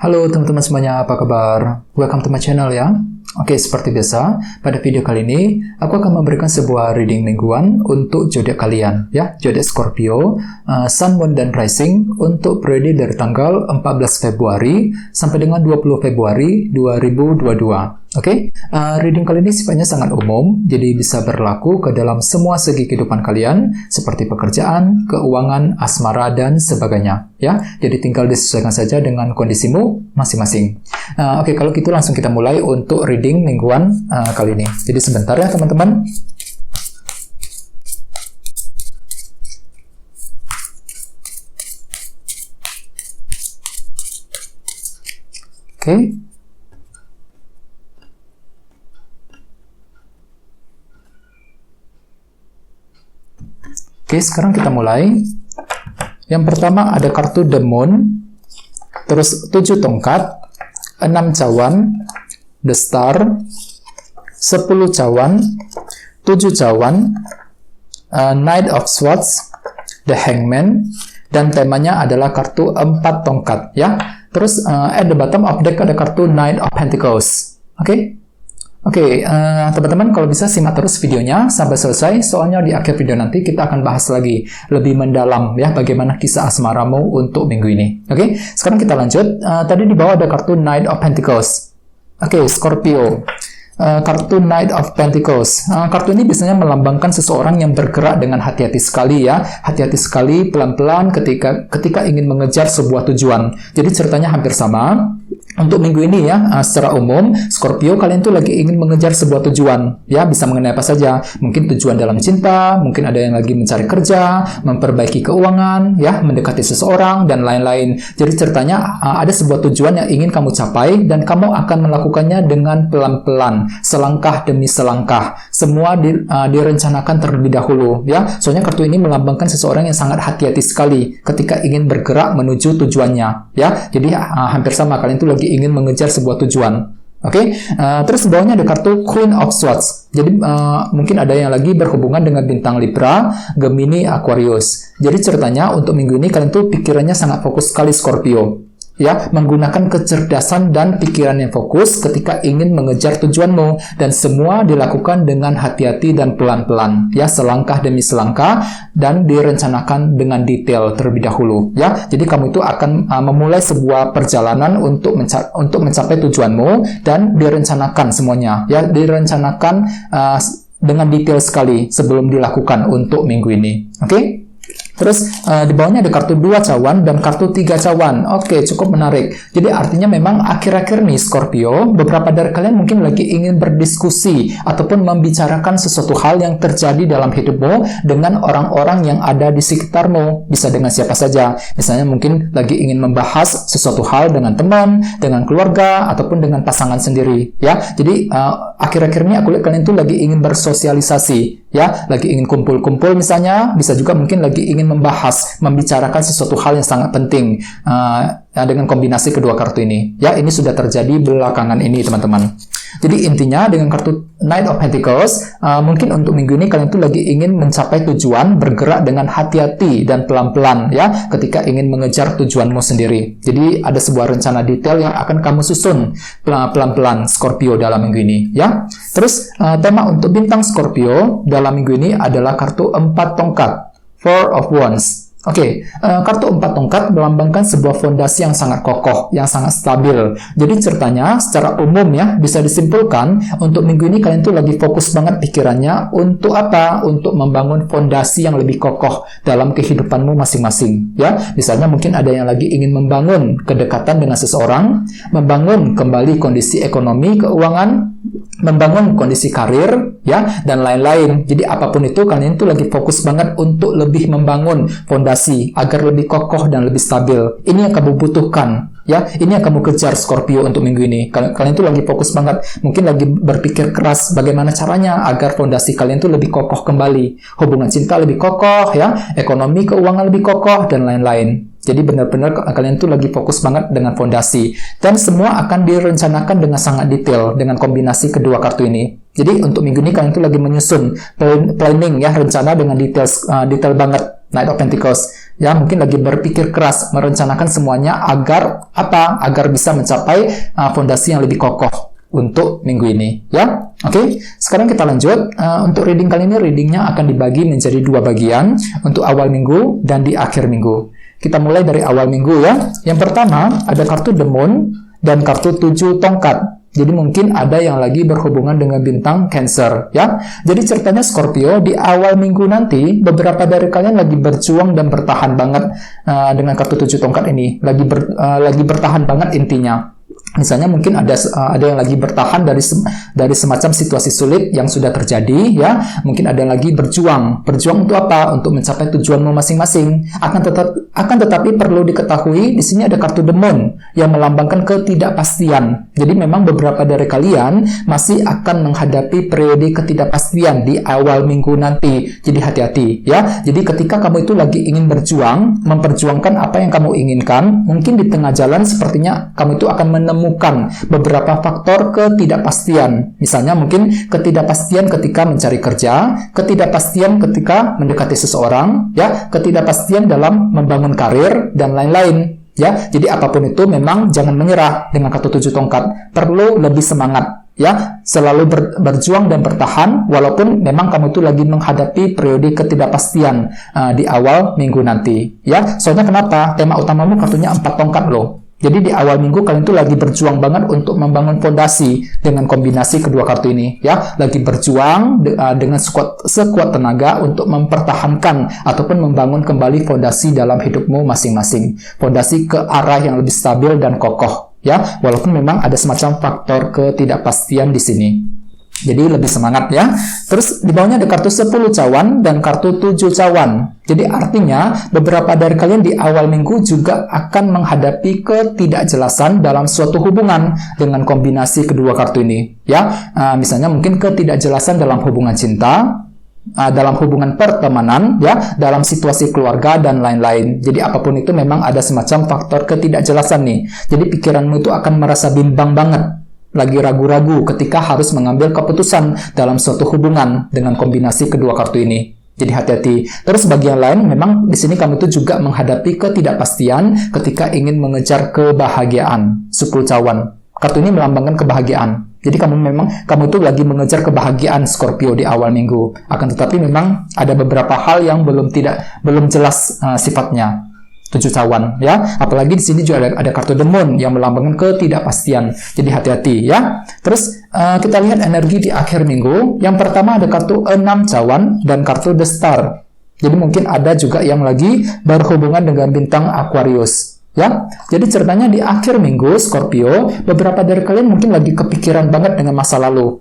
Halo teman-teman semuanya, apa kabar? Welcome to my channel ya. Oke, seperti biasa, pada video kali ini aku akan memberikan sebuah reading mingguan untuk zodiak kalian ya, zodiak Scorpio, Sun, Moon, dan Rising untuk periode dari tanggal 14 Februari sampai dengan 20 Februari 2022. Oke, reading kali ini sifatnya sangat umum, jadi bisa berlaku ke dalam semua segi kehidupan kalian, seperti pekerjaan, keuangan, asmara, dan sebagainya. Ya, jadi tinggal disesuaikan saja dengan kondisimu masing-masing. Oke, kalau gitu langsung kita mulai untuk reading mingguan kali ini. Jadi sebentar ya teman-teman. Oke. Oke, sekarang kita mulai. Yang pertama ada kartu The Moon, terus 7 tongkat, 6 cawan, The Star, 10 cawan, 7 cawan, Knight of Swords, The Hangman, dan temanya adalah kartu 4 tongkat ya. Terus at the bottom of deck ada kartu Knight of Pentacles. Oke, teman-teman kalau bisa simak terus videonya sampai selesai, soalnya di akhir video nanti kita akan bahas lagi lebih mendalam ya bagaimana kisah asmaramu untuk minggu ini. Oke, sekarang kita lanjut. Tadi di bawah ada kartu Knight of Pentacles. Oke, Scorpio. Kartu Knight of Pentacles. Kartu ini biasanya melambangkan seseorang yang bergerak dengan hati-hati sekali ya. Hati-hati sekali, pelan-pelan ketika ingin mengejar sebuah tujuan. Jadi ceritanya hampir sama. Untuk minggu ini ya, secara umum, Scorpio kalian tuh lagi ingin mengejar sebuah tujuan. Ya, bisa mengenai apa saja. Mungkin tujuan dalam cinta, mungkin ada yang lagi mencari kerja, memperbaiki keuangan, ya, mendekati seseorang, dan lain-lain. Jadi ceritanya ada sebuah tujuan yang ingin kamu capai, dan kamu akan melakukannya dengan pelan-pelan, selangkah demi selangkah. Semua direncanakan terlebih dahulu. Ya, soalnya kartu ini melambangkan seseorang yang sangat hati-hati sekali ketika ingin bergerak menuju tujuannya. Ya, jadi hampir sama, kalian tuh lagi ingin mengejar sebuah tujuan. Oke, terus bawahnya ada kartu Queen of Swords. Jadi mungkin ada yang lagi berhubungan dengan bintang Libra, Gemini, Aquarius. Jadi ceritanya untuk minggu ini kalian tuh pikirannya sangat fokus sekali Scorpio. Ya, menggunakan kecerdasan dan pikiran yang fokus ketika ingin mengejar tujuanmu, dan semua dilakukan dengan hati-hati dan pelan-pelan ya, selangkah demi selangkah, dan direncanakan dengan detail terlebih dahulu ya. Jadi kamu itu akan memulai sebuah perjalanan untuk mencapai tujuanmu, dan direncanakan semuanya ya, direncanakan dengan detail sekali sebelum dilakukan untuk minggu ini. Oke? Terus di bawahnya ada kartu 2 cawan dan kartu 3 cawan. Oke, cukup menarik. Jadi artinya memang akhir-akhir nih Scorpio, beberapa dari kalian mungkin lagi ingin berdiskusi ataupun membicarakan sesuatu hal yang terjadi dalam hidupmu dengan orang-orang yang ada di sekitarmu. Bisa dengan siapa saja. Misalnya mungkin lagi ingin membahas sesuatu hal dengan teman, dengan keluarga, ataupun dengan pasangan sendiri. Ya, jadi akhir-akhir ini aku lihat kalian tuh lagi ingin bersosialisasi. Ya, lagi ingin kumpul-kumpul misalnya, bisa juga mungkin lagi ingin membicarakan sesuatu hal yang sangat penting dengan kombinasi kedua kartu ini. Ya, ini sudah terjadi belakangan ini teman-teman. Jadi intinya dengan kartu Knight of Pentacles, mungkin untuk minggu ini kalian tuh lagi ingin mencapai tujuan, bergerak dengan hati-hati dan pelan-pelan ya, ketika ingin mengejar tujuanmu sendiri. Jadi ada sebuah rencana detail yang akan kamu susun pelan-pelan Scorpio dalam minggu ini ya. Terus tema untuk bintang Scorpio dalam minggu ini adalah kartu 4 tongkat, Four of Wands. Oke, kartu 4 tongkat melambangkan sebuah fondasi yang sangat kokoh, yang sangat stabil. Jadi ceritanya secara umum ya, bisa disimpulkan untuk minggu ini kalian tuh lagi fokus banget pikirannya untuk apa? Untuk membangun fondasi yang lebih kokoh dalam kehidupanmu masing-masing. Ya, misalnya mungkin ada yang lagi ingin membangun kedekatan dengan seseorang, membangun kembali kondisi ekonomi, keuangan, membangun kondisi karir, ya, dan lain-lain. Jadi apapun itu, kalian tuh lagi fokus banget untuk lebih membangun fondasi agar lebih kokoh dan lebih stabil. Ini yang kamu butuhkan, ya. Ini yang kamu kejar Scorpio untuk minggu ini. Kalian tuh lagi fokus banget, mungkin lagi berpikir keras bagaimana caranya agar fondasi kalian tuh lebih kokoh kembali. Hubungan cinta lebih kokoh, ya, ekonomi, keuangan lebih kokoh, dan lain-lain. Jadi benar-benar kalian tuh lagi fokus banget dengan fondasi. Dan semua akan direncanakan dengan sangat detail dengan kombinasi kedua kartu ini. Jadi untuk minggu ini kalian tuh lagi menyusun planning ya, rencana dengan detail banget. Knight of Pentacles Ya, mungkin lagi berpikir keras, merencanakan semuanya agar apa? Agar bisa mencapai fondasi yang lebih kokoh untuk minggu ini, ya. Oke, sekarang kita lanjut. Untuk reading kali ini, readingnya akan dibagi menjadi 2 bagian, untuk awal minggu dan di akhir minggu. Kita mulai dari awal minggu, ya. Yang pertama, ada kartu The Moon dan kartu 7 tongkat. Jadi mungkin ada yang lagi berhubungan dengan bintang Cancer, ya. Jadi ceritanya Scorpio, di awal minggu nanti, beberapa dari kalian lagi berjuang dan bertahan banget dengan kartu 7 tongkat ini. Lagi bertahan banget intinya. Misalnya mungkin ada yang lagi bertahan dari semacam situasi sulit yang sudah terjadi, ya. Mungkin ada yang lagi berjuang untuk apa? Untuk mencapai tujuanmu masing-masing. Akan tetapi perlu diketahui di sini ada kartu The Moon yang melambangkan ketidakpastian. Jadi memang beberapa dari kalian masih akan menghadapi periode ketidakpastian di awal minggu nanti. Jadi hati-hati, ya. Jadi ketika kamu itu lagi ingin berjuang, memperjuangkan apa yang kamu inginkan, mungkin di tengah jalan sepertinya kamu itu akan menemukan beberapa faktor ketidakpastian. Misalnya mungkin ketidakpastian ketika mencari kerja, ketidakpastian ketika mendekati seseorang, ya, ketidakpastian dalam membangun karir dan lain-lain, ya. Jadi apapun itu memang jangan menyerah dengan kartu 7 tongkat. Perlu lebih semangat, ya, selalu berjuang dan bertahan walaupun memang kamu itu lagi menghadapi periode ketidakpastian di awal minggu nanti, ya. Soalnya kenapa? Tema utamamu kartunya 4 tongkat loh. Jadi di awal minggu kalian tuh lagi berjuang banget untuk membangun fondasi dengan kombinasi kedua kartu ini, ya. Lagi berjuang dengan sekuat tenaga untuk mempertahankan ataupun membangun kembali fondasi dalam hidupmu masing-masing. Fondasi ke arah yang lebih stabil dan kokoh, ya. Walaupun memang ada semacam faktor ketidakpastian di sini. Jadi lebih semangat, ya. Terus di bawahnya ada kartu 10 cawan dan kartu 7 cawan. Jadi artinya beberapa dari kalian di awal minggu juga akan menghadapi ketidakjelasan dalam suatu hubungan dengan kombinasi kedua kartu ini, ya. Misalnya mungkin ketidakjelasan dalam hubungan cinta, dalam hubungan pertemanan, ya, dalam situasi keluarga dan lain-lain. Jadi apapun itu memang ada semacam faktor ketidakjelasan nih. Jadi pikiranmu itu akan merasa bimbang banget, lagi ragu-ragu ketika harus mengambil keputusan dalam suatu hubungan dengan kombinasi kedua kartu ini. Jadi hati-hati. Terus bagian lain memang di sini kamu itu juga menghadapi ketidakpastian ketika ingin mengejar kebahagiaan. 10 cawan. Kartu ini melambangkan kebahagiaan. Jadi kamu itu lagi mengejar kebahagiaan Scorpio di awal minggu. Akan tetapi memang ada beberapa hal yang belum jelas sifatnya. 7 cawan, ya. Apalagi di sini juga ada kartu The Moon yang melambangkan ketidakpastian. Jadi hati-hati, ya. Terus kita lihat energi di akhir minggu. Yang pertama ada kartu 6 cawan dan kartu The Star. Jadi mungkin ada juga yang lagi berhubungan dengan bintang Aquarius, ya. Jadi ceritanya di akhir minggu Scorpio, beberapa dari kalian mungkin lagi kepikiran banget dengan masa lalu.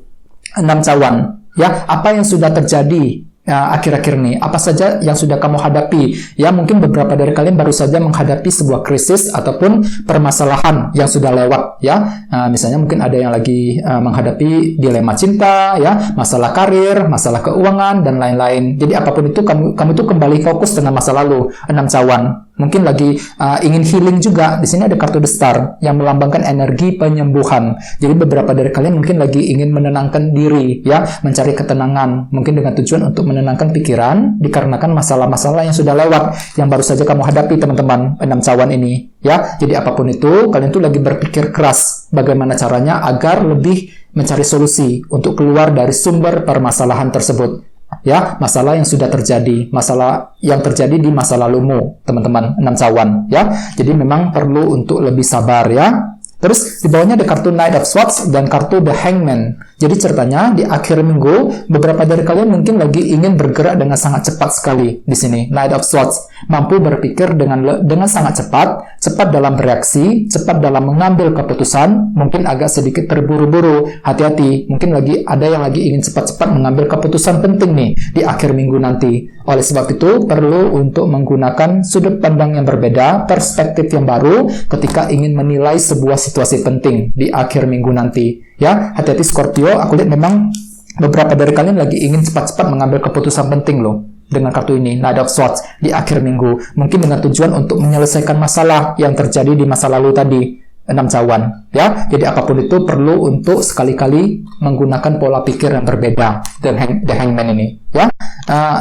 6 cawan, ya. Apa yang sudah terjadi akhir-akhir ini, apa saja yang sudah kamu hadapi, ya. Mungkin beberapa dari kalian baru saja menghadapi sebuah krisis ataupun permasalahan yang sudah lewat, ya. Misalnya mungkin ada yang lagi menghadapi dilema cinta, ya, masalah karir, masalah keuangan dan lain-lain. Jadi apapun itu kamu itu kembali fokus dengan masa lalu. 6 cawan mungkin lagi ingin healing juga. Di sini ada kartu The Star yang melambangkan energi penyembuhan. Jadi beberapa dari kalian mungkin lagi ingin menenangkan diri, ya, mencari ketenangan, mungkin dengan tujuan untuk menenangkan pikiran dikarenakan masalah-masalah yang sudah lewat yang baru saja kamu hadapi, teman-teman. 6 cawan ini, ya. Jadi apapun itu kalian tuh lagi berpikir keras bagaimana caranya agar lebih mencari solusi untuk keluar dari sumber permasalahan tersebut, ya. Masalah yang sudah terjadi, masalah yang terjadi di masa lalumu, teman-teman. 6 cawan, ya. Jadi memang perlu untuk lebih sabar, ya. Terus di bawahnya ada kartu Knight of Swords dan kartu The Hangman. Jadi ceritanya di akhir minggu beberapa dari kalian mungkin lagi ingin bergerak dengan sangat cepat sekali. Di sini Knight of Swords mampu berpikir dengan sangat cepat dalam bereaksi, cepat dalam mengambil keputusan, mungkin agak sedikit terburu-buru. Hati-hati, mungkin ada yang lagi ingin cepat-cepat mengambil keputusan penting nih di akhir minggu nanti. Oleh sebab itu perlu untuk menggunakan sudut pandang yang berbeda, perspektif yang baru ketika ingin menilai sebuah situasi penting di akhir minggu nanti, ya. Hati-hati Scorpio, aku lihat memang beberapa dari kalian lagi ingin cepat-cepat mengambil keputusan penting loh dengan kartu ini, Knight of Swords, di akhir minggu, mungkin dengan tujuan untuk menyelesaikan masalah yang terjadi di masa lalu tadi. 6 cawan, ya. Jadi apapun itu perlu untuk sekali-kali menggunakan pola pikir yang berbeda. The Hangman ini, ya.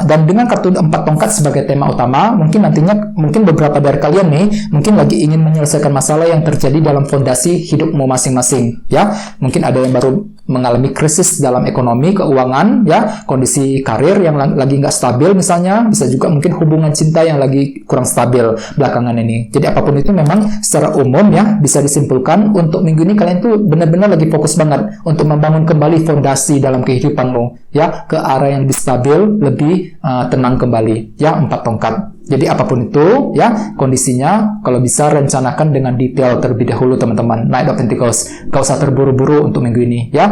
dan dengan kartu 4 tongkat sebagai tema utama, mungkin nantinya mungkin beberapa dari kalian nih mungkin lagi ingin menyelesaikan masalah yang terjadi dalam fondasi hidupmu masing-masing, ya. Mungkin ada yang baru mengalami krisis dalam ekonomi, keuangan, ya, kondisi karir yang lagi nggak stabil misalnya, bisa juga mungkin hubungan cinta yang lagi kurang stabil belakangan ini. Jadi apapun itu memang secara umum ya bisa disimpulkan untuk minggu ini kalian tuh benar-benar lagi fokus banget untuk membangun kembali fondasi dalam kehidupanmu, ya, ke arah yang lebih stabil, lebih tenang kembali, ya, 4 tongkat. Jadi apapun itu, ya, kondisinya kalau bisa rencanakan dengan detail terlebih dahulu teman-teman. Knight of Pentacles, gak usah terburu-buru untuk minggu ini, ya.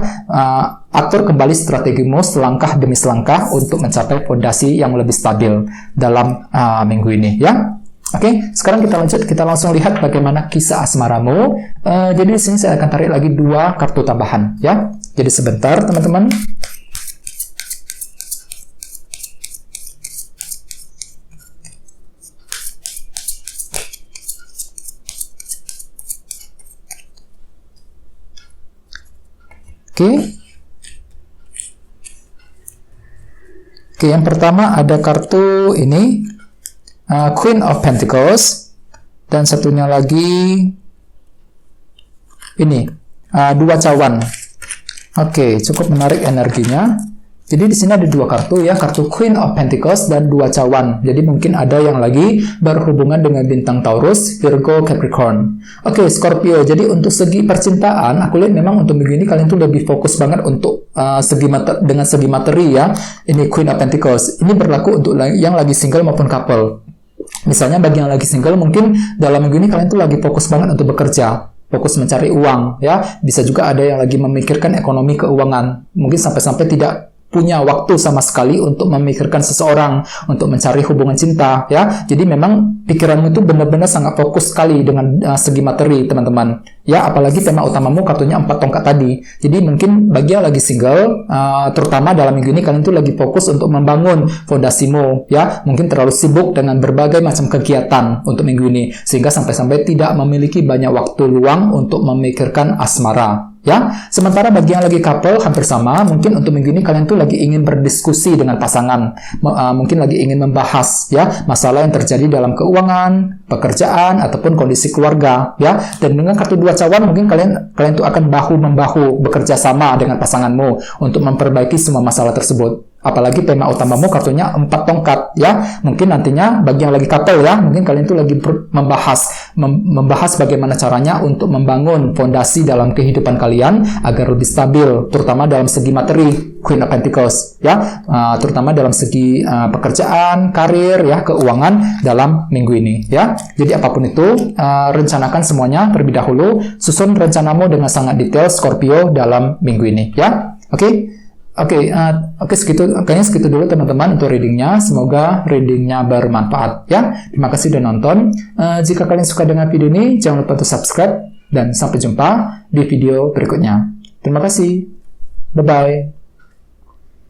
Atur kembali strategimu selangkah demi selangkah untuk mencapai fondasi yang lebih stabil dalam minggu ini, ya. Oke, sekarang kita lanjut, kita langsung lihat bagaimana kisah asmaramu. Jadi di sini saya akan tarik lagi 2 kartu tambahan, ya. Jadi sebentar teman-teman. Oke, yang pertama ada kartu ini, Queen of Pentacles, dan satunya lagi ini, 2 cawan. Oke, cukup menarik energinya. Jadi di sini ada 2 kartu ya, kartu Queen of Pentacles dan 2 cawan. Jadi mungkin ada yang lagi berhubungan dengan bintang Taurus, Virgo, Capricorn. Oke, Scorpio. Jadi untuk segi percintaan, aku lihat memang untuk minggu ini kalian tuh lebih fokus banget untuk dengan segi materi ya. Ini Queen of Pentacles. Ini berlaku untuk yang lagi single maupun couple. Misalnya bagi yang lagi single, mungkin dalam minggu ini kalian tuh lagi fokus banget untuk bekerja, fokus mencari uang ya. Bisa juga ada yang lagi memikirkan ekonomi keuangan. Mungkin sampai-sampai tidak punya waktu sama sekali untuk memikirkan seseorang, untuk mencari hubungan cinta ya. Jadi memang pikiranmu itu benar-benar sangat fokus sekali dengan segi materi teman-teman ya. Apalagi tema utamamu kartunya 4 tongkat tadi. Jadi mungkin bagi yang lagi single, terutama dalam minggu ini kalian tuh lagi fokus untuk membangun fondasimu ya. Mungkin terlalu sibuk dengan berbagai macam kegiatan untuk minggu ini sehingga sampai-sampai tidak memiliki banyak waktu luang untuk memikirkan asmara ya. Sementara bagi yang lagi couple hampir sama, mungkin untuk minggu ini kalian tuh lagi ingin berdiskusi dengan pasangan, mungkin lagi ingin membahas ya masalah yang terjadi dalam keuangan, pekerjaan ataupun kondisi keluarga ya. Dan dengan kartu 2 cawan mungkin kalian tuh akan bahu-membahu bekerja sama dengan pasanganmu untuk memperbaiki semua masalah tersebut. Apalagi tema utamamu kartunya 4 tongkat ya. Mungkin nantinya bagi yang lagi couple ya, mungkin kalian tuh lagi membahas bagaimana caranya untuk membangun fondasi dalam kehidupan kalian agar lebih stabil, terutama dalam segi materi, Queen of Pentacles ya, terutama dalam segi pekerjaan, karir ya, keuangan dalam minggu ini ya. Jadi apapun itu, rencanakan semuanya terlebih dahulu, susun rencanamu dengan sangat detail Scorpio dalam minggu ini ya. Oke, kayaknya segitu dulu teman-teman untuk readingnya. Semoga readingnya bermanfaat ya. Terima kasih sudah nonton. Jika kalian suka dengan video ini, jangan lupa untuk subscribe dan sampai jumpa di video berikutnya. Terima kasih. Bye-bye.